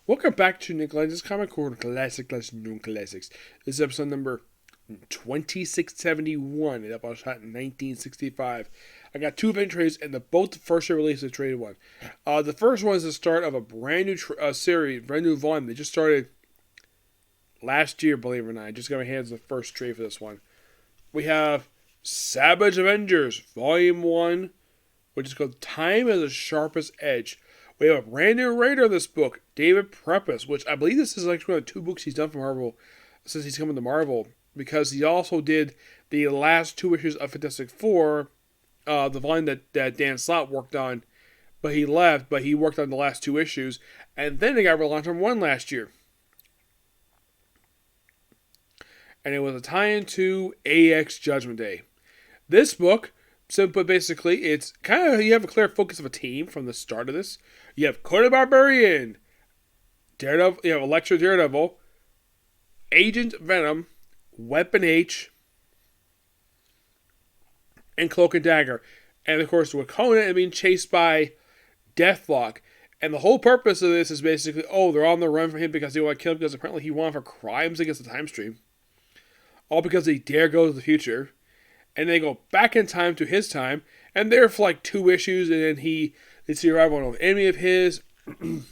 Welcome back to Nick Lenz's Comic Corner Classic Known Classics. This is episode number 2671. It was shot in 1965. I got two event trades, and both the first release of traded one. The first one is the start of a brand new series, brand new volume. They just started last year, believe it or not. I just got my hands on the first trade for this one. We have Savage Avengers, Volume 1, which is called Time as a Sharpest Edge. We have a brand new writer of this book, David Prepis, which I believe this is like one of the two books he's done for Marvel since he's come into Marvel, because he also did the last two issues of Fantastic Four, the volume that Dan Slott worked on, but he left, but he worked on the last two issues, and then they got relaunched on one last year. And it was a tie-in to A+X Judgment Day. This book, but basically, it's kind of, you have a clear focus of a team from the start of this. You have Conan the Barbarian, Daredevil, you have Elektra Daredevil, Agent Venom, Weapon H, and Cloak and Dagger. And of course, with Conan being chased by Deathlock. And the whole purpose of this is basically, they're on the run for him because they want to kill him because apparently he wanted for crimes against the time stream. All because he dare go to the future. And they go back in time to his time, and they're for like two issues, and then they see arrival on an enemy of his. One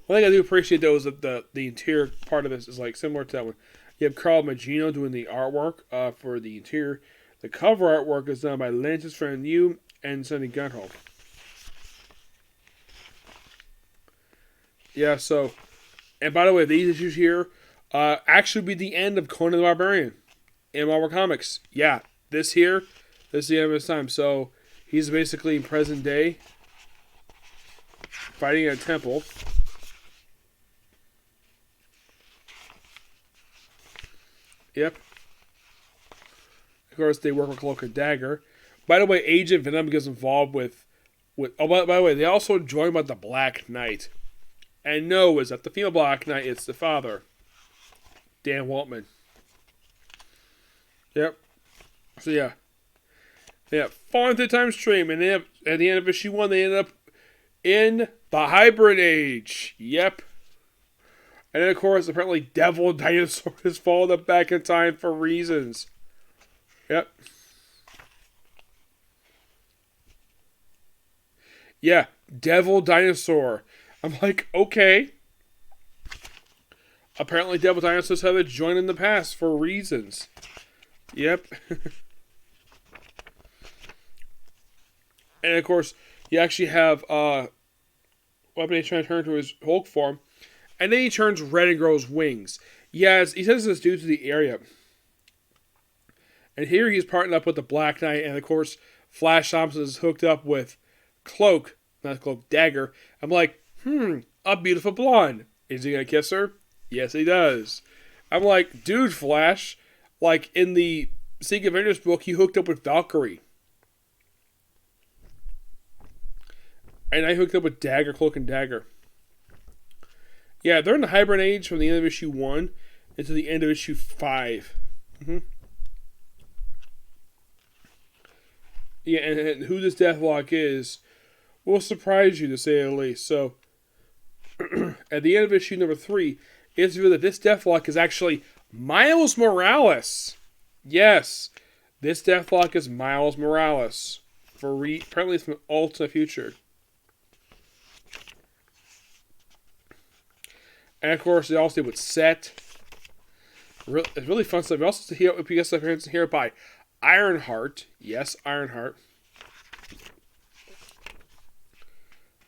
thing I do appreciate though is that the interior part of this is like similar to that one. You have Carl Magino doing the artwork for the interior. The cover artwork is done by Lenz's friend Yu and Sonny Gunholm. Yeah, so, and by the way, these issues here actually be the end of Conan the Barbarian in Marvel Comics. Yeah, this is the end of his time. So he's basically in present day fighting at a temple. Yep. Of course, they work with Cloak and Dagger. By the way, Agent Venom gets involved with by the way, they also join by the Black Knight. And no, is that the female Black Knight? It's the father, Dan Waltman. Yep. So yeah. Fall into the time stream, and then at the end of issue 1, they end up in the Hybrid Age. Yep. And then of course, apparently Devil Dinosaur has fallen up back in time for reasons. Yep. Yeah, Devil Dinosaur. I'm like, okay. Apparently, Devil Dinosaurs have joined in the past for reasons. Yep. And of course, you actually have Weapon H trying to turn to his Hulk form, and then he turns red and grows wings. Yes, he says this due to the area. And here he's partnered up with the Black Knight, and of course, Flash Thompson is hooked up with Cloak, not Cloak, Dagger. I'm like, a beautiful blonde. Is he gonna kiss her? Yes, he does. I'm like, dude, Flash, like in the Secret Avengers book, he hooked up with Valkyrie. And I hooked up with Dagger, Cloak and Dagger. Yeah, they're in the Hybrid Age from the end of issue 1 into the end of issue 5. Yeah, and who this Deathlock is will surprise you, to say the least. So, at the end of issue number 3, it's revealed that this Deathlock is actually Miles Morales. Yes, this Deathlock is Miles Morales. Apparently it's from an alternate future. And of course, they also did with Set. It's really fun stuff. We also see PS appearance here by Ironheart. Yes, Ironheart.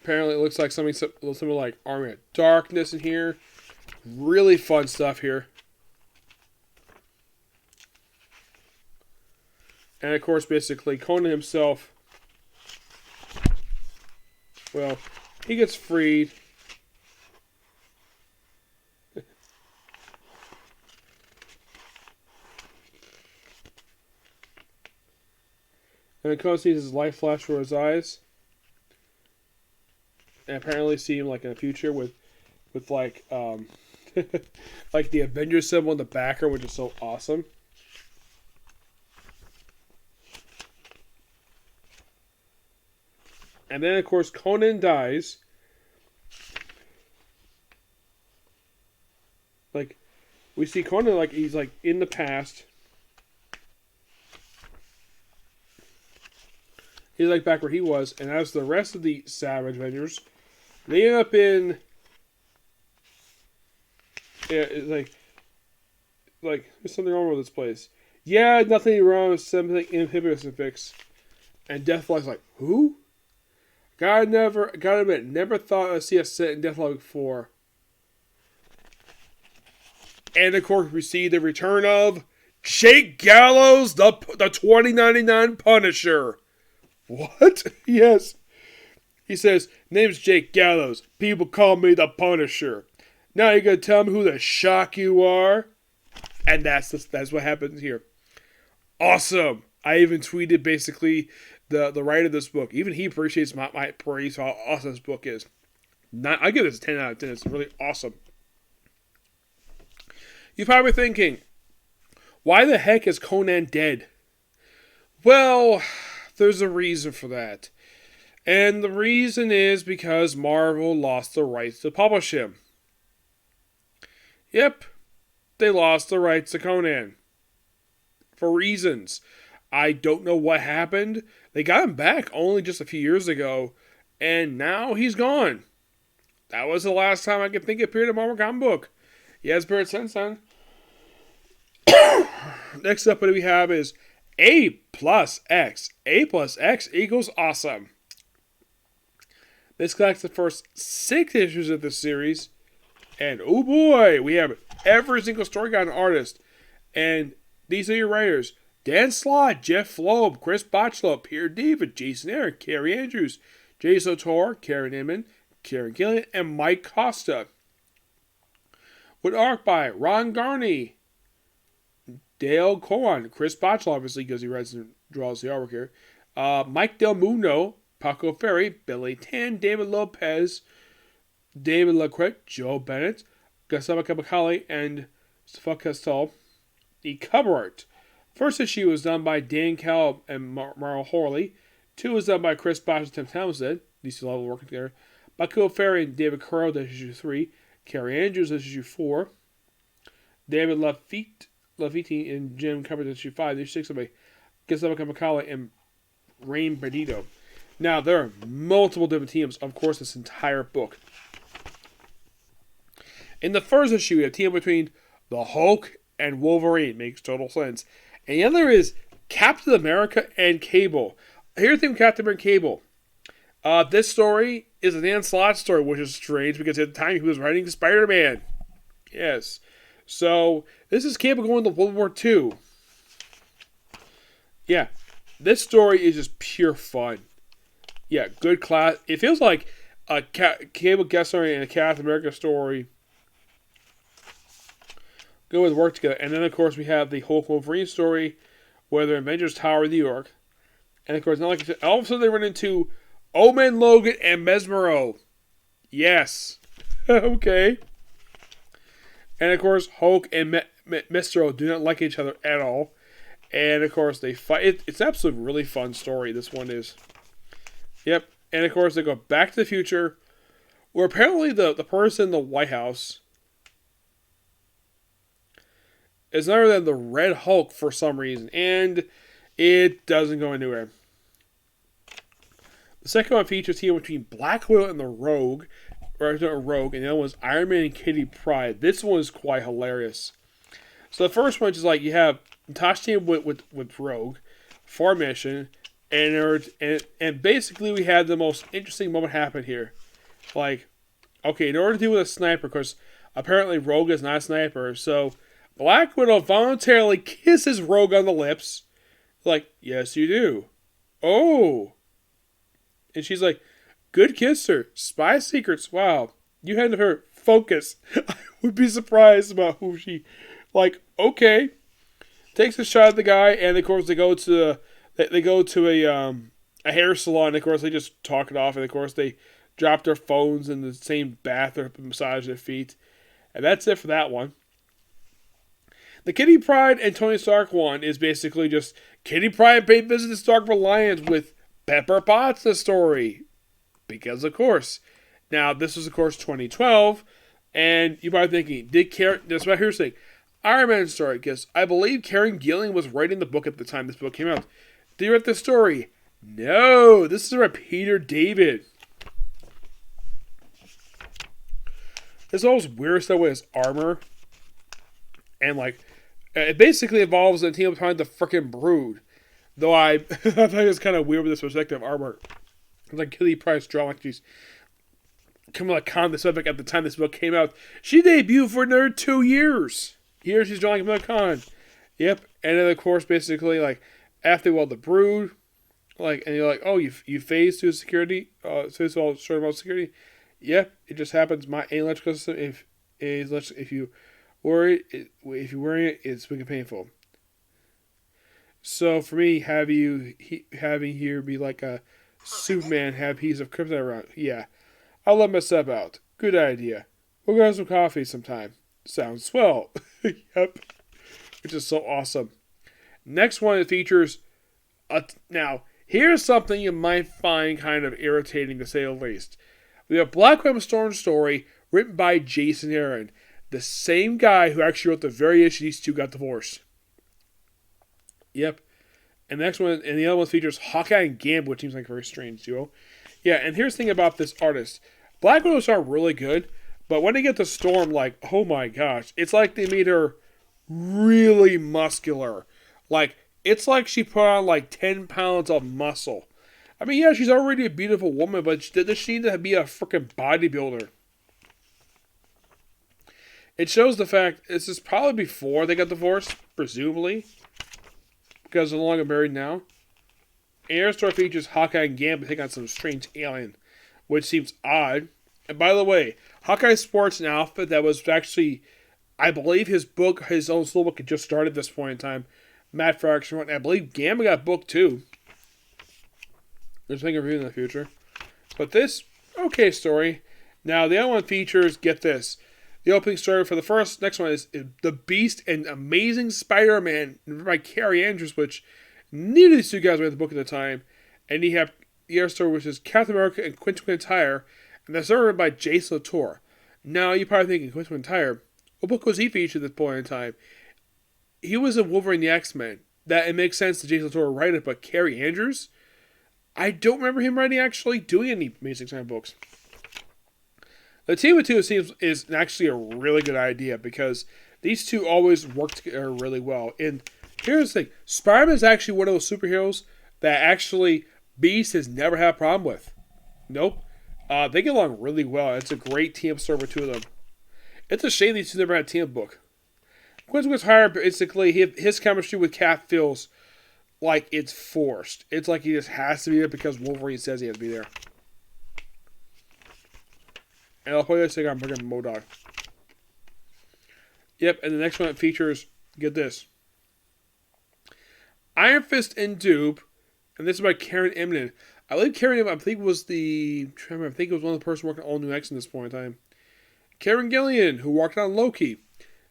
Apparently, it looks like something like Army of Darkness in here. Really fun stuff here. And of course, basically, Conan himself, well, he gets freed. And Conan sees his life flash before his eyes. And apparently see him like in the future with like like the Avengers symbol in the background, which is so awesome. And then, of course, Conan dies. Like, we see Conan, like, he's, like, in the past. He's, like, back where he was. And as the rest of the Savage Avengers, they end up in... Yeah, it's like, there's something wrong with this place. Yeah, nothing wrong with something inhibitors to fix. And Deathlock's like, who? Gotta admit, never thought I'd see a set in Deathlock before. And of course, we see the return of Jake Gallows, the 2099 Punisher. What? Yes. He says, name's Jake Gallows. People call me the Punisher. Now you're gonna tell me who the shock you are? And that's what happens here. Awesome. I even tweeted basically the writer of this book. Even he appreciates my praise for how awesome this book is. I give this a 10 out of 10. It's really awesome. You're probably thinking, why the heck is Conan dead? Well, there's a reason for that. And the reason is because Marvel lost the rights to publish him. Yep, they lost the rights to Conan. For reasons. I don't know what happened. They got him back only just a few years ago, and now he's gone. That was the last time I could think it appeared in a Marvel comic book. He has appeared since then. Next up, what we have is A+X. A+X equals awesome. This collects the first 6 issues of the series. And oh boy, we have every single story guide and artist. And these are your writers. Dan Slott, Jeff Loeb, Chris Botchlow, Pierre David, Jason Aaron, Carrie Andrews, Jay Sotor, Karen Inman, Karen Gillian, and Mike Costa. With art by Ron Garney, Dale Cowan, Chris Botchlow, obviously, because he writes and draws the artwork here, Mike Del Mundo, Paco Ferry, Billy Tan, David Lopez, David Lacroix, Joe Bennett, Gustavo Capacali, and Stefan Castal. The cover art. First issue was done by Dan Cal and Marl Horley. 2 was done by Chris Bosch and Tim Townsend. These two level working together. Paco Ferry and David Currow, that's issue 3. Carrie Andrews, that's issue 4. David Lafitte and Jim Cummings, issue 5. Issue 6 by Gustavo Capacali and Rain Benito. Now, there are multiple different teams, of course, this entire book. In the first issue, we have a team between the Hulk and Wolverine. Makes total sense. And the other is Captain America and Cable. Here's the thing with Captain America and Cable. This story is a Dan Slott story, which is strange because at the time he was writing Spider-Man. Yes. So, this is Cable going to World War II. Yeah. This story is just pure fun. Yeah, good class. It feels like a Cable guest story and a Captain America story go with work together. And then, of course, we have the Hulk Wolverine story where the Avengers Tower in New York. And, of course, not like I said, all of a sudden they run into Omen Logan and Mesmero. Yes. Okay. And, of course, Hulk and Mesmero do not like each other at all. And, of course, they fight. It's absolutely really fun story, this one is. Yep. And, of course, they go back to the future where apparently the person in the White House is none other than the Red Hulk for some reason. And it doesn't go anywhere. The second one features a team between Black Widow and the Rogue. And the other one was Iron Man and Kitty Pryde. This one is quite hilarious. So the first one is like you have Natasha team with Rogue, formation, and basically we had the most interesting moment happen here. Like, okay, in order to deal with a sniper, because apparently Rogue is not a sniper, so Black Widow voluntarily kisses Rogue on the lips. Like, yes, you do. Oh. And she's like, good kisser. Spy secrets. Wow. You handed her focus. I would be surprised about who she... Like, okay. Takes a shot at the guy, and of course they go to a hair salon. And of course they just talk it off, and of course they drop their phones in the same bathroom and massage their feet. And that's it for that one. The Kitty Pryde and Tony Stark one is basically just Kitty Pryde paid visit to Stark Reliance with Pepper Potts, the story. Because of course. Now, this was, of course, 2012, and you're probably thinking, that's what here's the thing. Iron Man story, because I believe Karen Gillan was writing the book at the time this book came out. Did you write the story? No, this is by Peter David. This always weird stuff with his armor. And, like, it basically involves a team behind the freaking Brood. Though I thought it was kind of weird with this perspective armor. Like, Kitty Pryde draw like she's Kamala Khan, the subject at the time this book came out. She debuted for another 2 years. Here she's drawing Kamala Khan. Yep. And then, of course, basically, like, after, the Brood, like, and you're like, oh, you phase to security, phase all short about security. Yep, it just happens. My electrical system, if you worry it, it's wicked painful. So for me, having here be like a Superman, have a piece of kryptonite around. Yeah, I'll let myself out. Good idea. We'll go have some coffee sometime. Sounds swell. Yep, which is so awesome. Next one features now. Here's something you might find kind of irritating to say the least. We have Black Widow Storm story written by Jason Aaron, the same guy who actually wrote the very issue these two got divorced. Yep. And the next one, and the other one features Hawkeye and Gambit, which seems like a very strange duo. Yeah, and here's the thing about this artist. Black Widow's are really good, but when they get to Storm, like, oh my gosh, it's like they made her really muscular. Like, it's like she put on like 10 pounds of muscle. I mean, yeah, she's already a beautiful woman, but does she need to be a freaking bodybuilder? It shows the fact, this is probably before they got divorced, presumably, because they're no longer married now. And your story features Hawkeye and Gambit taking on some strange alien, which seems odd. And by the way, Hawkeye sports an outfit that was actually, I believe his own solo book had just started at this point in time. Matt Fraction, and I believe Gambit got booked too. There's something review in the future. But this, okay story. Now, the other one features, get this. The opening story for the next one is The Beast and Amazing Spider-Man, written by Carrie Andrews, which neither of these two guys read the book at the time. And you have the other story, which is Captain America and Quentin McIntyre, and that's written by Jason Latour. Now, you're probably thinking, Quentin McIntyre, what book was he featured at this point in time? He was in Wolverine the X-Men. That it makes sense to Jason Latour write it, but Carrie Andrews? I don't remember him doing any Amazing Spider-Man books. The team of two is actually a really good idea because these two always work together really well. And here's the thing. Spider-Man is actually one of those superheroes that actually Beast has never had a problem with. Nope. They get along really well. It's a great team up story for two of them. It's a shame these two never had a team book. Quentin was hired, basically, his chemistry with Cap feels like it's forced. It's like he just has to be there because Wolverine says he has to be there. And I'll play this thing on freaking MODOK. Yep, and the next one features, get this, Iron Fist and Dupe, and this is by Karen Immonen. I believe Karen Immonen, I think it was one of the person working on All New X at this point in time. Karen Gillan, who worked on Loki.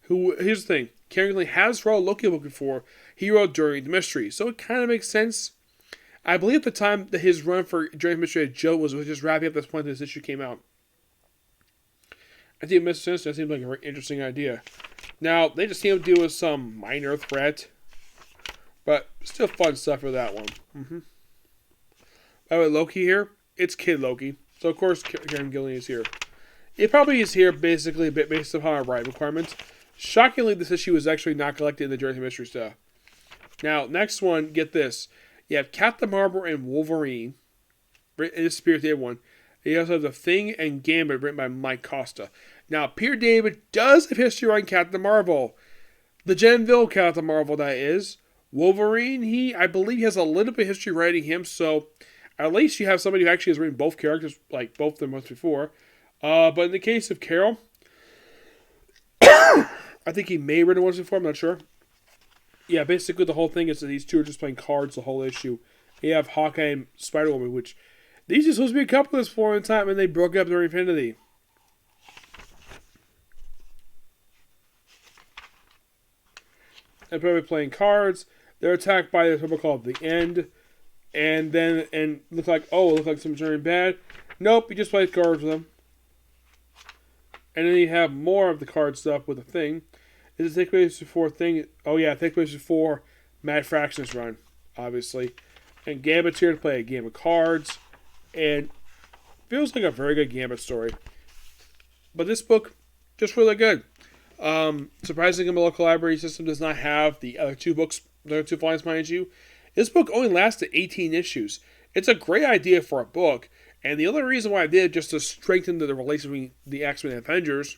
Here's the thing, Karen Gillan has wrote a Loki book before. He wrote During the Mystery, so it kind of makes sense. I believe at the time that his run for During the Mystery at Joe was just wrapping up at this point that this issue came out. I think it makes sense. That seems like a very interesting idea. Now, they just seem to deal with some minor threat, but still fun stuff for that one. By the way, Loki here, it's Kid Loki. So, of course, Karen Gillan is here. It probably is here basically a bit based upon our writing requirements. Shockingly, this issue was actually not collected in the During the Mystery stuff. Now, next one, get this. You have Captain Marvel and Wolverine. In the Spirit Day one. You also have The Thing and Gambit written by Mike Costa. Now, Peter David does have history writing Captain Marvel. The Genville Captain Marvel, that is. Wolverine, I believe, has a little bit of history writing him, so at least you have somebody who actually has written both characters, like both of them once before. But in the case of Carol, I think he may have written once before, I'm not sure. Yeah, basically the whole thing is that these two are just playing cards the whole issue. You have Hawkeye and Spider-Woman, which these are supposed to be a couple at this point in time, and they broke up during Infinity. They're probably playing cards. They're attacked by the people called The End. And look like something's turning bad. Nope, you just play cards with them. And then you have more of the card stuff with the thing. Is it take place before thing? Oh yeah, take place before Mad Fractions run, obviously. And Gambit's here to play a game of cards, and feels like a very good Gambit story. But this book, just really good. Surprisingly, Local Library System does not have the other two books, the other two volumes, mind you. This book only lasted 18 issues. It's a great idea for a book, and the only reason why I did just to strengthen the relation between the X-Men and Avengers.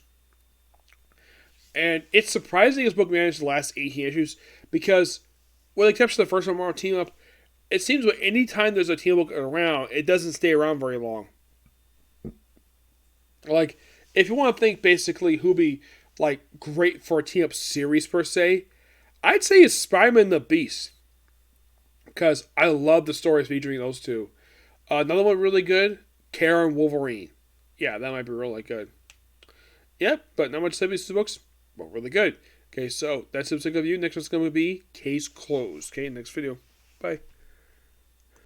And it's surprising this book managed to last 18 issues because, with the exception of the first one, Marvel Team Up, it seems that any time there's a team book around, it doesn't stay around very long. Like, if you want to think basically who'd be like great for a team up series per se, I'd say it's Spider-Man and the Beast. Because I love the stories featuring those two. Another one really good, Kara and Wolverine. Yeah, that might be really good. Yep, but not much to say about these two books, but really good. Okay, so that's it. Of you. Next one's going to be Case Closed. Okay, next video. Bye.